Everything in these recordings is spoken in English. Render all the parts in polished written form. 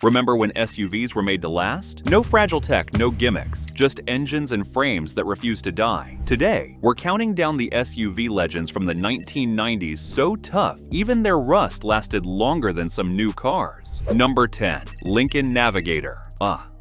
Remember when SUVs were made to last? No fragile tech, no gimmicks, just engines and frames that refuse to die. Today, we're counting down the SUV legends from the 1990s so tough, even their rust lasted longer than some new cars. Number 10. Lincoln Navigator.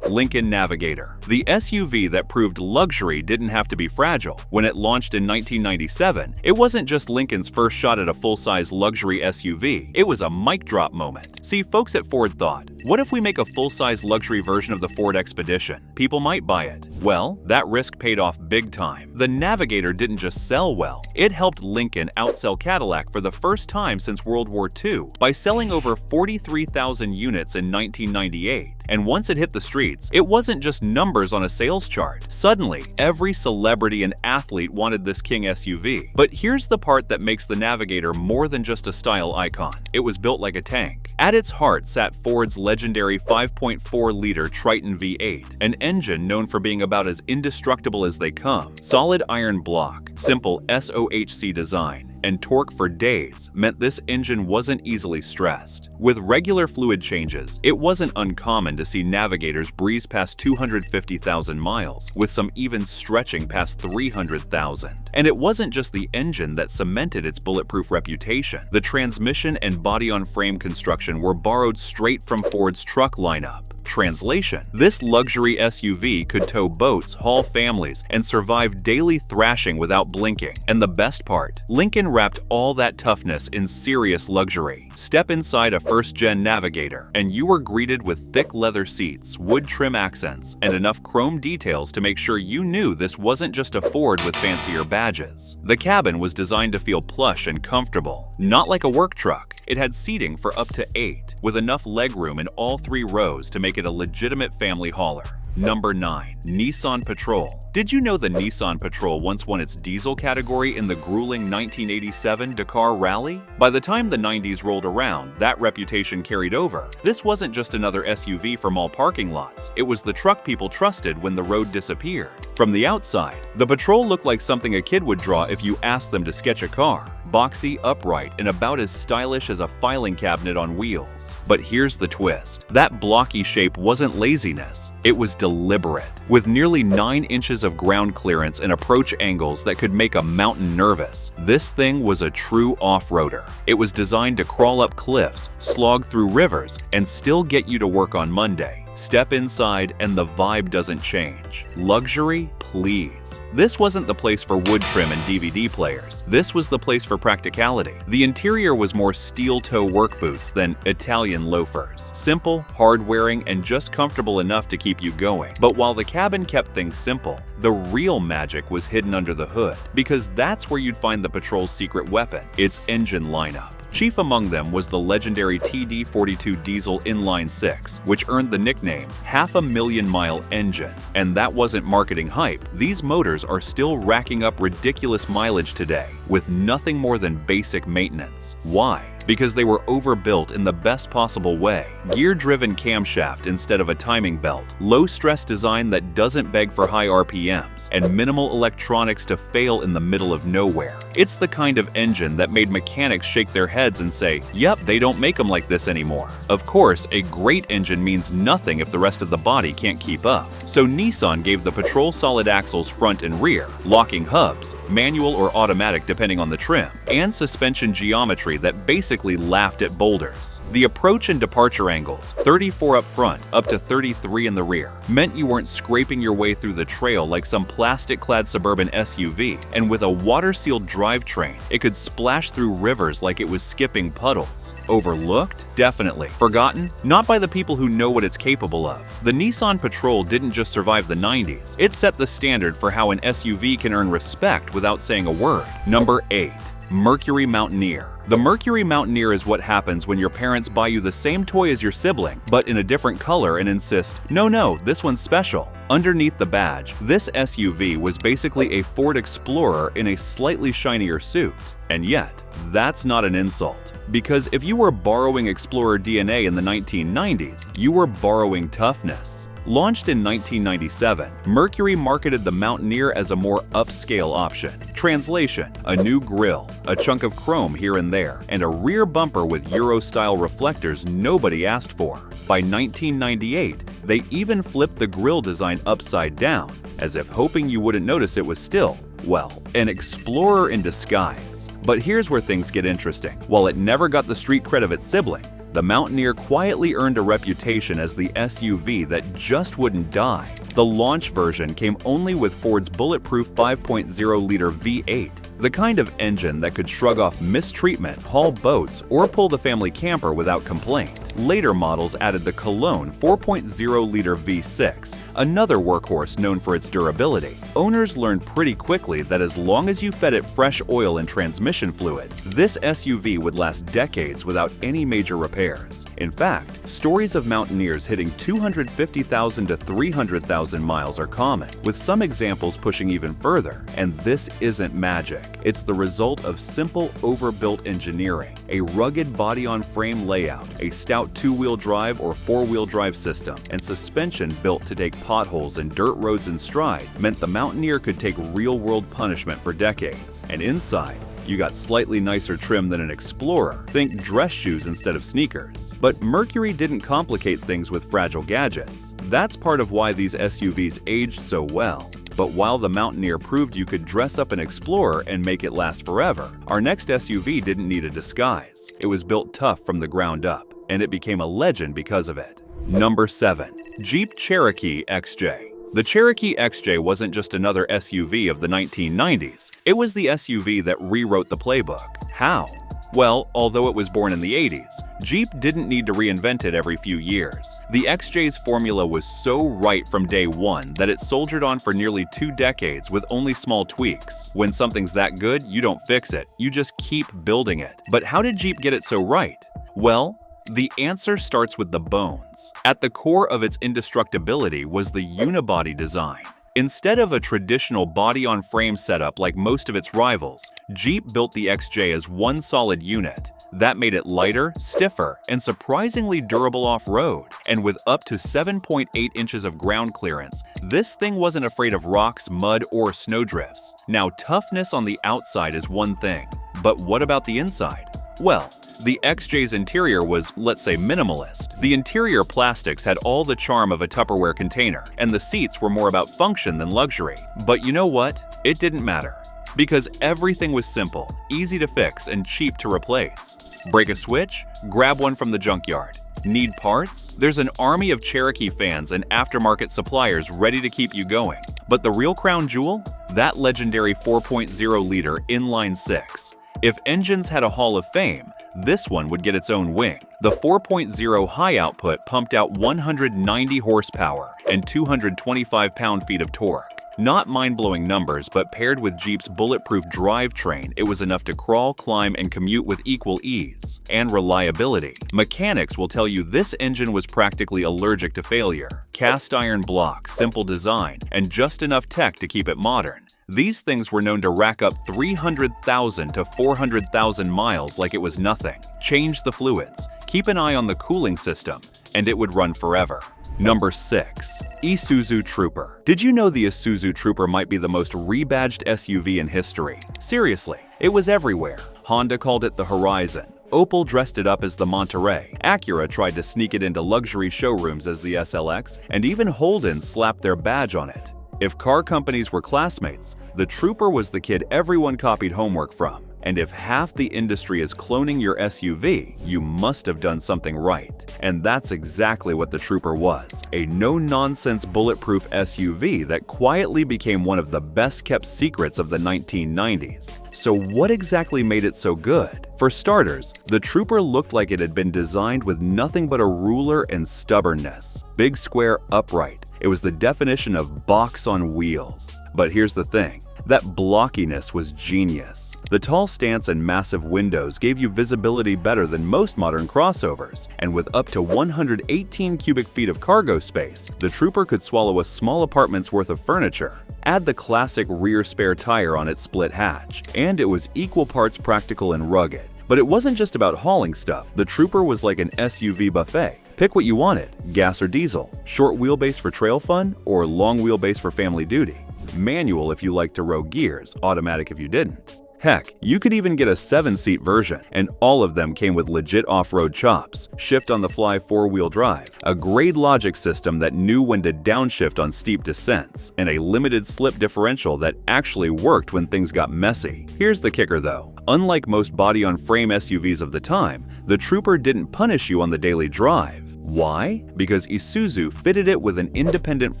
Lincoln Navigator. The SUV that proved luxury didn't have to be fragile. When it launched in 1997, it wasn't just Lincoln's first shot at a full-size luxury SUV, it was a mic drop moment. See, folks at Ford thought, what if we make a full-size luxury version of the Ford Expedition? People might buy it. Well, that risk paid off big time. The Navigator didn't just sell well, it helped Lincoln outsell Cadillac for the first time since World War II by selling over 43,000 units in 1998. And once it hit the streets, it wasn't just numbers on a sales chart. Suddenly, every celebrity and athlete wanted this king SUV. But here's the part that makes the Navigator more than just a style icon. It was built like a tank. At its heart sat Ford's legendary 5.4-liter Triton V8, an engine known for being about as indestructible as they come. Solid iron block, simple SOHC design, and torque for days meant this engine wasn't easily stressed. With regular fluid changes, it wasn't uncommon to see Navigators breeze past 250,000 miles, with some even stretching past 300,000. And it wasn't just the engine that cemented its bulletproof reputation. The transmission and body-on-frame construction were borrowed straight from Ford's truck lineup. Translation: this luxury SUV could tow boats, haul families, and survive daily thrashing without blinking. And the best part, Lincoln wrapped all that toughness in serious luxury. Step inside a first-gen Navigator, and you were greeted with thick leather seats, wood trim accents, and enough chrome details to make sure you knew this wasn't just a Ford with fancier badges. The cabin was designed to feel plush and comfortable, not like a work truck. It had seating for up to 8, with enough legroom in all 3 rows to make it a legitimate family hauler. Number 9. Nissan Patrol. Did you know the Nissan Patrol once won its diesel category in the grueling 1987 Dakar Rally? By the time the 90s rolled around, that reputation carried over. This wasn't just another SUV for mall parking lots, it was the truck people trusted when the road disappeared. From the outside, the Patrol looked like something a kid would draw if you asked them to sketch a car. Boxy, upright, and about as stylish as a filing cabinet on wheels. But here's the twist. That blocky shape wasn't laziness, it was deliberate. With nearly 9 inches of ground clearance and approach angles that could make a mountain nervous, this thing was a true off-roader. It was designed to crawl up cliffs, slog through rivers, and still get you to work on Monday. Step inside and the vibe doesn't change. Luxury? Please. This wasn't the place for wood trim and DVD players. This was the place for practicality. The interior was more steel-toe work boots than Italian loafers. Simple, hard-wearing, and just comfortable enough to keep you going. But while the cabin kept things simple, the real magic was hidden under the hood, because that's where you'd find the Patrol's secret weapon, its engine lineup. Chief among them was the legendary TD42 diesel inline-6, which earned the nickname half-a-million-mile engine. And that wasn't marketing hype. These motors are still racking up ridiculous mileage today, with nothing more than basic maintenance. Why? Because they were overbuilt in the best possible way. Gear-driven camshaft instead of a timing belt, low-stress design that doesn't beg for high RPMs, and minimal electronics to fail in the middle of nowhere. It's the kind of engine that made mechanics shake their heads and say, yep, they don't make them like this anymore. Of course, a great engine means nothing if the rest of the body can't keep up. So Nissan gave the Patrol solid axles front and rear, locking hubs, manual or automatic depending on the trim, and suspension geometry that basically laughed at boulders. The approach and departure angles, 34 up front, up to 33 in the rear, meant you weren't scraping your way through the trail like some plastic-clad suburban SUV, and with a water-sealed drivetrain, it could splash through rivers like it was skipping puddles. Overlooked? Definitely. Forgotten? Not by the people who know what it's capable of. The Nissan Patrol didn't just survive the 90s, it set the standard for how an SUV can earn respect without saying a word. Number 8. Mercury Mountaineer. The Mercury Mountaineer is what happens when your parents buy you the same toy as your sibling, but in a different color and insist, no, this one's special. Underneath the badge, this SUV was basically a Ford Explorer in a slightly shinier suit. And yet, that's not an insult. Because if you were borrowing Explorer DNA in the 1990s, you were borrowing toughness. Launched in 1997, Mercury marketed the Mountaineer as a more upscale option. Translation: a new grille, a chunk of chrome here and there, and a rear bumper with Euro-style reflectors nobody asked for. By 1998, they even flipped the grille design upside down, as if hoping you wouldn't notice it was still, well, an explorer in disguise. But here's where things get interesting. While it never got the street cred of its sibling, the Mountaineer quietly earned a reputation as the SUV that just wouldn't die. The launch version came only with Ford's bulletproof 5.0-liter V8, the kind of engine that could shrug off mistreatment, haul boats, or pull the family camper without complaint. Later models added the Cologne 4.0-liter V6, another workhorse known for its durability. Owners learned pretty quickly that as long as you fed it fresh oil and transmission fluid, this SUV would last decades without any major repairs. In fact, stories of Mountaineers hitting 250,000 to 300,000 miles are common, with some examples pushing even further. And this isn't magic. It's the result of simple, overbuilt engineering, a rugged body-on-frame layout, a stout two-wheel drive or four-wheel drive system, and suspension built to take potholes and dirt roads in stride meant the Mountaineer could take real-world punishment for decades. And inside, you got slightly nicer trim than an Explorer. Think dress shoes instead of sneakers. But Mercury didn't complicate things with fragile gadgets. That's part of why these SUVs aged so well. But while the Mountaineer proved you could dress up an Explorer and make it last forever, our next SUV didn't need a disguise. It was built tough from the ground up, and it became a legend because of it. Number 7. Jeep Cherokee XJ. The Cherokee XJ wasn't just another SUV of the 1990s. It was the SUV that rewrote the playbook. How? Well, although it was born in the 80s, Jeep didn't need to reinvent it every few years. The XJ's formula was so right from day one that it soldiered on for nearly 2 decades with only small tweaks. When something's that good, you don't fix it, you just keep building it. But how did Jeep get it so right? Well, the answer starts with the bones. At the core of its indestructibility was the unibody design. Instead of a traditional body-on-frame setup like most of its rivals, Jeep built the XJ as one solid unit. That made it lighter, stiffer, and surprisingly durable off-road. And with up to 7.8 inches of ground clearance, this thing wasn't afraid of rocks, mud, or snowdrifts. Now, toughness on the outside is one thing, but what about the inside? Well, the XJ's interior was, let's say, minimalist. The interior plastics had all the charm of a Tupperware container, and the seats were more about function than luxury. But you know what? It didn't matter. Because everything was simple, easy to fix, and cheap to replace. Break a switch? Grab one from the junkyard. Need parts? There's an army of Cherokee fans and aftermarket suppliers ready to keep you going. But the real crown jewel? That legendary 4.0-liter inline-6. If engines had a Hall of Fame, this one would get its own wing. The 4.0 high output pumped out 190 horsepower and 225 pound-feet of torque. Not mind-blowing numbers, but paired with Jeep's bulletproof drivetrain, it was enough to crawl, climb, and commute with equal ease. And reliability. Mechanics will tell you this engine was practically allergic to failure. Cast iron block, simple design, and just enough tech to keep it modern. These things were known to rack up 300,000 to 400,000 miles like it was nothing. Change the fluids, keep an eye on the cooling system, and it would run forever. Number 6. Isuzu Trooper. Did you know the Isuzu Trooper might be the most rebadged SUV in history? Seriously, it was everywhere. Honda called it the Horizon. Opel dressed it up as the Monterey. Acura tried to sneak it into luxury showrooms as the SLX, and even Holden slapped their badge on it. If car companies were classmates, the Trooper was the kid everyone copied homework from. And if half the industry is cloning your SUV, you must have done something right. And that's exactly what the Trooper was. A no-nonsense bulletproof SUV that quietly became one of the best-kept secrets of the 1990s. So what exactly made it so good? For starters, the Trooper looked like it had been designed with nothing but a ruler and stubbornness. Big, square, upright. It was the definition of box on wheels. But here's the thing, that blockiness was genius. The tall stance and massive windows gave you visibility better than most modern crossovers, and with up to 118 cubic feet of cargo space, the Trooper could swallow a small apartment's worth of furniture. Add the classic rear spare tire on its split hatch, and it was equal parts practical and rugged. But it wasn't just about hauling stuff. The Trooper was like an SUV buffet. Pick what you wanted, gas or diesel, short wheelbase for trail fun, or long wheelbase for family duty. Manual if you like to row gears, automatic if you didn't. Heck, you could even get a 7-seat version, and all of them came with legit off-road chops, shift-on-the-fly 4-wheel drive, a grade logic system that knew when to downshift on steep descents, and a limited slip differential that actually worked when things got messy. Here's the kicker though. Unlike most body-on-frame SUVs of the time, the Trooper didn't punish you on the daily drive. Why? Because Isuzu fitted it with an independent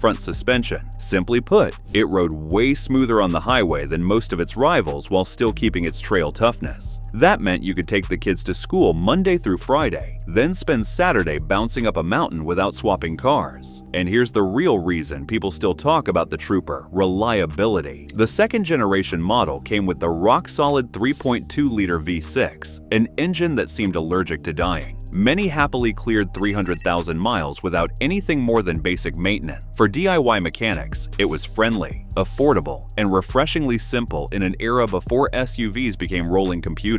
front suspension. Simply put, it rode way smoother on the highway than most of its rivals while still keeping its trail toughness. That meant you could take the kids to school Monday through Friday, then spend Saturday bouncing up a mountain without swapping cars. And here's the real reason people still talk about the Trooper: reliability. The second-generation model came with the rock-solid 3.2-liter V6, an engine that seemed allergic to dying. Many happily cleared 300,000 miles without anything more than basic maintenance. For DIY mechanics, it was friendly, affordable, and refreshingly simple in an era before SUVs became rolling computers.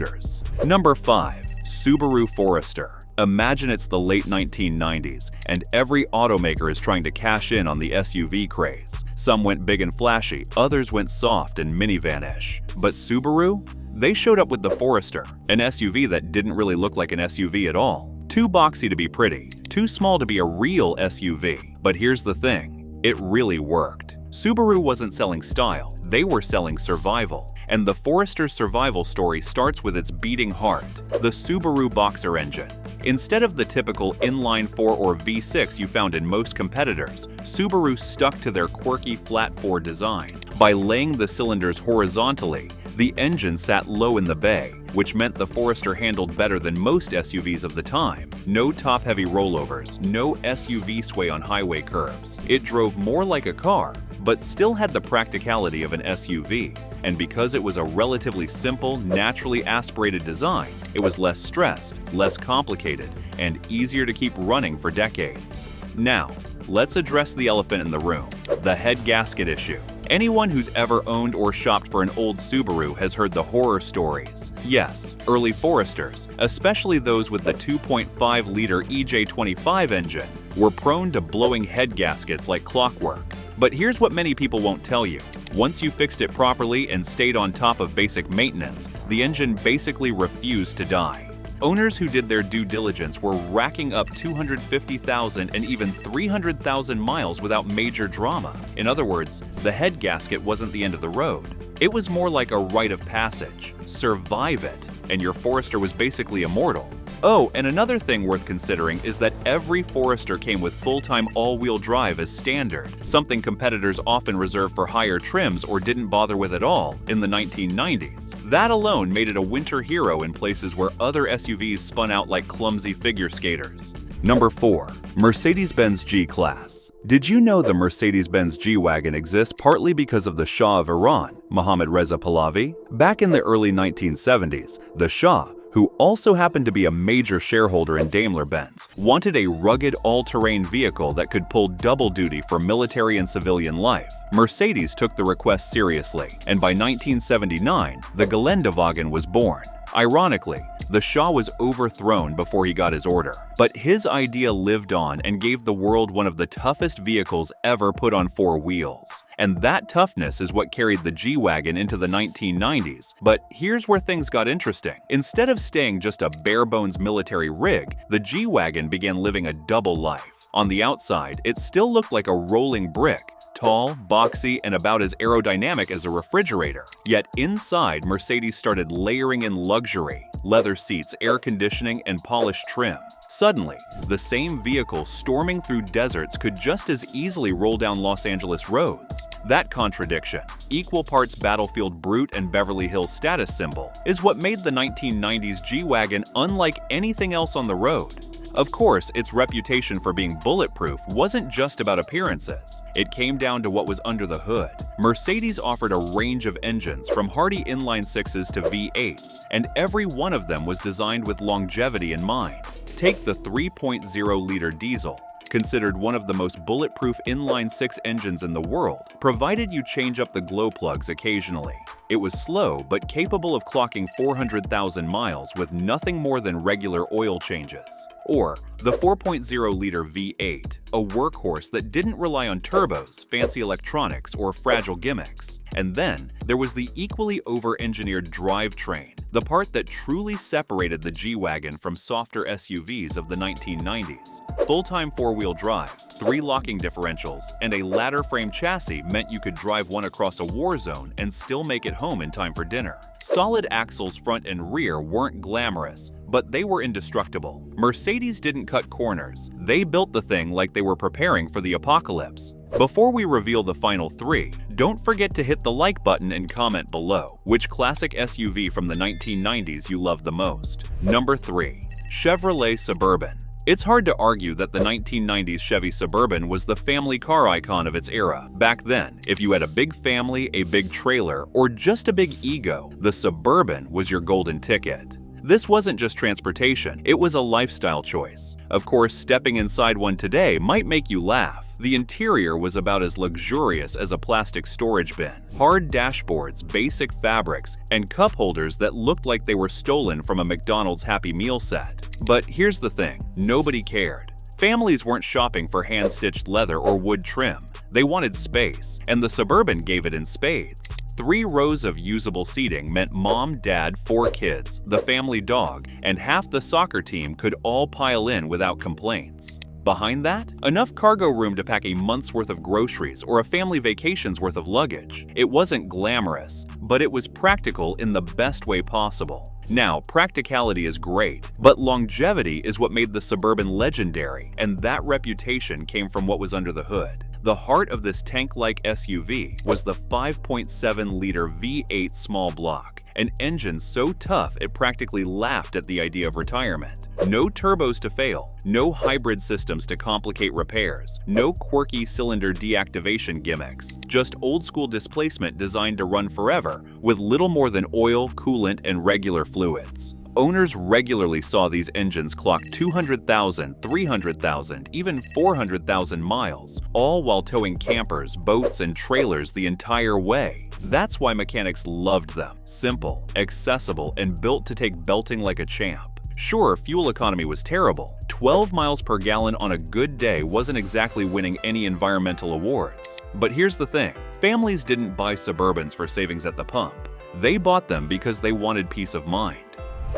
Number 5. Subaru Forester. Imagine it's the late 1990s, and every automaker is trying to cash in on the SUV craze. Some went big and flashy, others went soft and minivan-ish. But Subaru? They showed up with the Forester, an SUV that didn't really look like an SUV at all. Too boxy to be pretty, too small to be a real SUV. But here's the thing, it really worked. Subaru wasn't selling style, they were selling survival. And the Forester's survival story starts with its beating heart, the Subaru Boxer engine. Instead of the typical inline-4 or V6 you found in most competitors, Subaru stuck to their quirky flat-4 design. By laying the cylinders horizontally, the engine sat low in the bay, which meant the Forester handled better than most SUVs of the time. No top-heavy rollovers, no SUV sway on highway curves. It drove more like a car, but still had the practicality of an SUV. And because it was a relatively simple, naturally aspirated design, it was less stressed, less complicated, and easier to keep running for decades. Now, let's address the elephant in the room, the head gasket issue. Anyone who's ever owned or shopped for an old Subaru has heard the horror stories. Yes, early Foresters, especially those with the 2.5-liter EJ25 engine, were prone to blowing head gaskets like clockwork. But here's what many people won't tell you. Once you fixed it properly and stayed on top of basic maintenance, the engine basically refused to die. Owners who did their due diligence were racking up 250,000 and even 300,000 miles without major drama. In other words, the head gasket wasn't the end of the road. It was more like a rite of passage. Survive it, and your Forester was basically immortal. Oh, and another thing worth considering is that every Forester came with full-time all-wheel drive as standard, something competitors often reserved for higher trims or didn't bother with at all in the 1990s. That alone made it a winter hero in places where other SUVs spun out like clumsy figure skaters. Number 4. Mercedes-Benz G-Class. Did you know the Mercedes-Benz G-Wagon exists partly because of the Shah of Iran, Mohammad Reza Pahlavi? Back in the early 1970s, the Shah, who also happened to be a major shareholder in Daimler-Benz, wanted a rugged all-terrain vehicle that could pull double duty for military and civilian life. Mercedes took the request seriously, and by 1979, the Geländewagen was born. Ironically, the Shah was overthrown before he got his order. But his idea lived on and gave the world one of the toughest vehicles ever put on 4 wheels. And that toughness is what carried the G-Wagon into the 1990s. But here's where things got interesting. Instead of staying just a bare-bones military rig, the G-Wagon began living a double life. On the outside, it still looked like a rolling brick, tall, boxy, and about as aerodynamic as a refrigerator. Yet inside, Mercedes started layering in luxury, leather seats, air conditioning, and polished trim. Suddenly, the same vehicle storming through deserts could just as easily roll down Los Angeles roads. That contradiction, equal parts battlefield brute and Beverly Hills status symbol, is what made the 1990s G-Wagon unlike anything else on the road. Of course, its reputation for being bulletproof wasn't just about appearances. It came down to what was under the hood. Mercedes offered a range of engines from hardy inline-6s to V8s, and every one of them was designed with longevity in mind. Take the 3.0-liter diesel, considered one of the most bulletproof inline-6 engines in the world, provided you change up the glow plugs occasionally. It was slow, but capable of clocking 400,000 miles with nothing more than regular oil changes. Or the 4.0-liter V8, a workhorse that didn't rely on turbos, fancy electronics, or fragile gimmicks. And then there was the equally over-engineered drivetrain, the part that truly separated the G-Wagon from softer SUVs of the 1990s. Full-time four-wheel drive, 3 locking differentials, and a ladder frame chassis meant you could drive one across a war zone and still make it home in time for dinner. Solid axles front and rear weren't glamorous, but they were indestructible. Mercedes didn't cut corners. They built the thing like they were preparing for the apocalypse. Before we reveal the final 3, don't forget to hit the like button and comment below which classic SUV from the 1990s you love the most. Number 3. Chevrolet Suburban. It's hard to argue that the 1990s Chevy Suburban was the family car icon of its era. Back then, if you had a big family, a big trailer, or just a big ego, the Suburban was your golden ticket. This wasn't just transportation, it was a lifestyle choice. Of course, stepping inside one today might make you laugh. The interior was about as luxurious as a plastic storage bin. Hard dashboards, basic fabrics, and cup holders that looked like they were stolen from a McDonald's Happy Meal set. But here's the thing, nobody cared. Families weren't shopping for hand-stitched leather or wood trim. They wanted space, and the Suburban gave it in spades. 3 rows of usable seating meant mom, dad, 4 kids, the family dog, and half the soccer team could all pile in without complaints. Behind that, enough cargo room to pack a month's worth of groceries or a family vacation's worth of luggage. It wasn't glamorous, but it was practical in the best way possible. Now, practicality is great, but longevity is what made the Suburban legendary, and that reputation came from what was under the hood. The heart of this tank-like SUV was the 5.7-liter V8 small block, an engine so tough it practically laughed at the idea of retirement. No turbos to fail, no hybrid systems to complicate repairs, no quirky cylinder deactivation gimmicks, just old-school displacement designed to run forever with little more than oil, coolant, and regular fluids. Owners regularly saw these engines clock 200,000, 300,000, even 400,000 miles, all while towing campers, boats, and trailers the entire way. That's why mechanics loved them. Simple, accessible, and built to take belting like a champ. Sure, fuel economy was terrible. 12 miles per gallon on a good day wasn't exactly winning any environmental awards. But here's the thing, families didn't buy Suburbans for savings at the pump. They bought them because they wanted peace of mind.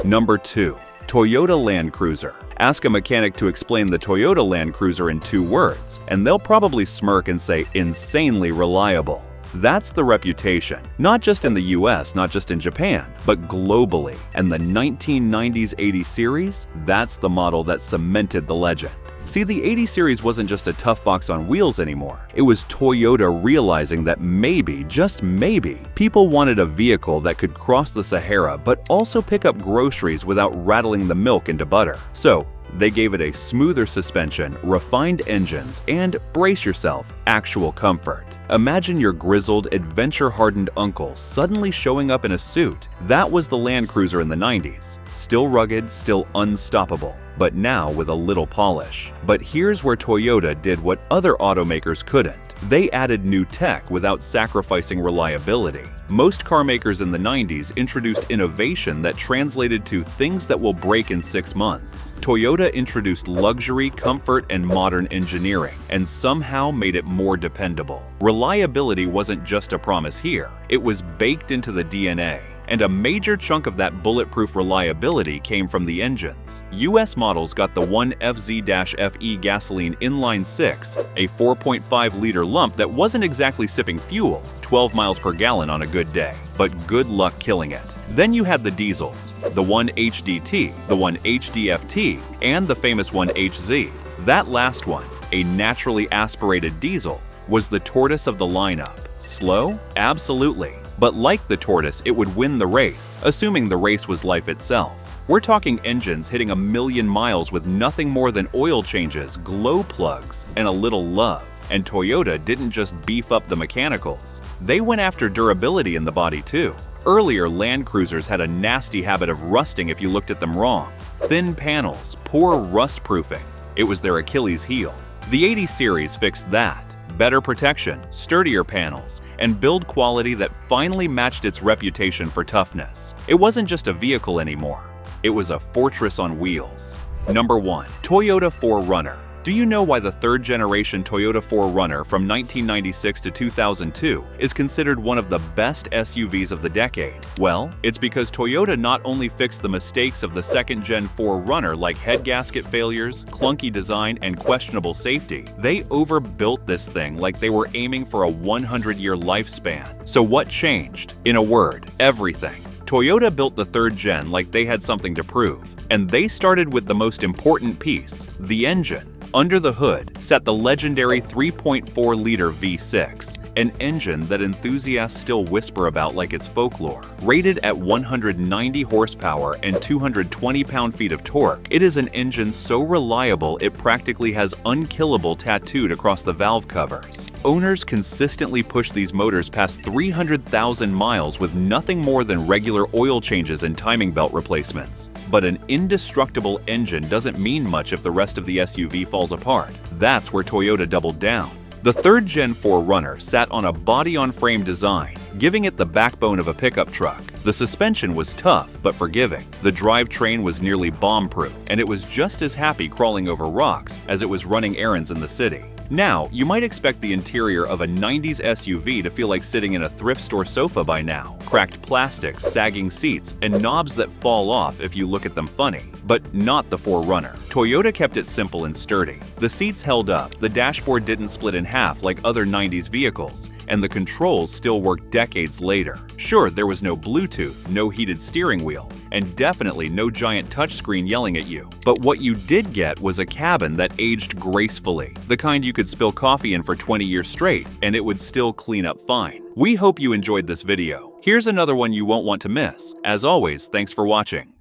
Number 2. Toyota Land Cruiser. Ask a mechanic to explain the Toyota Land Cruiser in 2 words, and they'll probably smirk and say insanely reliable. That's the reputation, not just in the US, not just in Japan, but globally. And the 1990s 80 series, that's the model that cemented the legend. See, the 80 series wasn't just a tough box on wheels anymore. It was Toyota realizing that maybe, just maybe, people wanted a vehicle that could cross the Sahara but also pick up groceries without rattling the milk into butter. So, they gave it a smoother suspension, refined engines, and, brace yourself, actual comfort. Imagine your grizzled, adventure-hardened uncle suddenly showing up in a suit. That was the Land Cruiser in the 90s. Still rugged, still unstoppable, but now with a little polish. But here's where Toyota did what other automakers couldn't. They added new tech without sacrificing reliability. Most car makers in the 90s introduced innovation that translated to things that will break in 6 months. Toyota introduced luxury, comfort, and modern engineering, and somehow made it more dependable. Reliability wasn't just a promise here, it was baked into the DNA. And a major chunk of that bulletproof reliability came from the engines. US models got the 1FZ-FE gasoline inline 6, a 4.5-liter lump that wasn't exactly sipping fuel, 12 miles per gallon on a good day, but good luck killing it. Then you had the diesels, the 1HDT, the 1HDFT, and the famous 1HZ. That last one, a naturally aspirated diesel, was the tortoise of the lineup. Slow? Absolutely. But like the tortoise, it would win the race, assuming the race was life itself. We're talking engines hitting 1,000,000 miles with nothing more than oil changes, glow plugs, and a little love. And Toyota didn't just beef up the mechanicals. They went after durability in the body too. Earlier Land Cruisers had a nasty habit of rusting if you looked at them wrong. Thin panels, poor rust proofing. It was their Achilles heel. The 80 series fixed that. Better protection, sturdier panels, and build quality that finally matched its reputation for toughness. It wasn't just a vehicle anymore. It was a fortress on wheels. Number 1. Toyota 4Runner. Do you know why the third-generation Toyota 4Runner from 1996 to 2002 is considered one of the best SUVs of the decade? Well, it's because Toyota not only fixed the mistakes of the second-gen 4Runner like head gasket failures, clunky design, and questionable safety, they overbuilt this thing like they were aiming for a 100-year lifespan. So what changed? In a word, everything. Toyota built the third gen like they had something to prove, and they started with the most important piece, the engine. Under the hood sat the legendary 3.4-liter V6, an engine that enthusiasts still whisper about like it's folklore. Rated at 190 horsepower and 220 pound-feet of torque, it is an engine so reliable it practically has unkillable tattooed across the valve covers. Owners consistently push these motors past 300,000 miles with nothing more than regular oil changes and timing belt replacements. But an indestructible engine doesn't mean much if the rest of the SUV falls apart. That's where Toyota doubled down. The third-gen 4Runner sat on a body-on-frame design, giving it the backbone of a pickup truck. The suspension was tough but forgiving. The drivetrain was nearly bomb-proof, and it was just as happy crawling over rocks as it was running errands in the city. Now, you might expect the interior of a 90s SUV to feel like sitting in a thrift store sofa by now. Cracked plastic, sagging seats, and knobs that fall off if you look at them funny. But not the 4Runner. Toyota kept it simple and sturdy. The seats held up, the dashboard didn't split in half like other 90s vehicles, and the controls still worked decades later. Sure, there was no Bluetooth, no heated steering wheel, and definitely no giant touchscreen yelling at you. But what you did get was a cabin that aged gracefully, the kind you could spill coffee in for 20 years straight, and it would still clean up fine. We hope you enjoyed this video. Here's another one you won't want to miss. As always, thanks for watching.